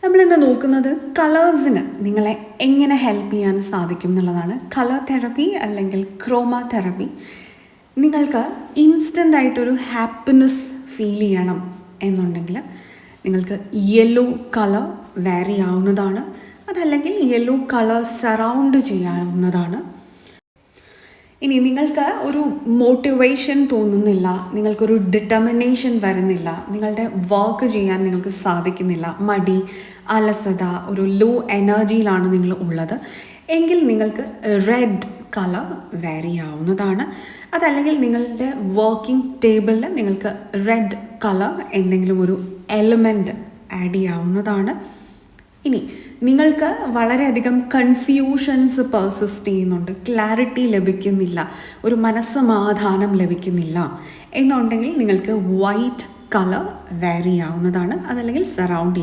നമ്മളിന്ന് നോക്കുന്നത് കളേഴ്സിന് നിങ്ങളെ എങ്ങനെ ഹെൽപ്പ് ചെയ്യാൻ സാധിക്കും എന്നുള്ളതാണ്. കളർ തെറപ്പി അല്ലെങ്കിൽ ക്രോമ തെറപ്പി. നിങ്ങൾക്ക് ഇൻസ്റ്റൻ്റ് ആയിട്ടൊരു ഹാപ്പിനെസ് ഫീൽ ചെയ്യണം എന്നുണ്ടെങ്കിൽ നിങ്ങൾക്ക് യെല്ലോ കളർ വേറി ആവുന്നതാണ്. അതല്ലെങ്കിൽ യെല്ലോ കളർ സറൗണ്ട് ചെയ്യാവുന്നതാണ്. ഇനി നിങ്ങൾക്ക് ഒരു മോട്ടിവേഷൻ തോന്നുന്നില്ല, നിങ്ങൾക്കൊരു ഡിറ്റർമിനേഷൻ വരുന്നില്ല, നിങ്ങളുടെ വർക്ക് ചെയ്യാൻ നിങ്ങൾക്ക് സാധിക്കുന്നില്ല, മടി, അലസത, ഒരു ലോ എനർജിയിലാണ് നിങ്ങൾ ഉള്ളത് എങ്കിൽ നിങ്ങൾക്ക് റെഡ് കളർ വേരി ആവുന്നതാണ്. അതല്ലെങ്കിൽ നിങ്ങളുടെ വർക്കിംഗ് ടേബിളിൽ നിങ്ങൾക്ക് റെഡ് കളർ എന്തെങ്കിലും ഒരു എലമെൻറ്റ് ആഡ് ചെയ്യാവുന്നതാണ്. ഇനി നിങ്ങൾക്ക് വളരെയധികം കൺഫ്യൂഷൻസ് പെർസിസ്റ്റ് ചെയ്യുന്നുണ്ട്, ക്ലാരിറ്റി ലഭിക്കുന്നില്ല, ഒരു മനസ്സമാധാനം ലഭിക്കുന്നില്ല എന്നുണ്ടെങ്കിൽ നിങ്ങൾക്ക് വൈറ്റ് കളർ വേരി ആവുന്നതാണ്. അതല്ലെങ്കിൽ സറൗണ്ട്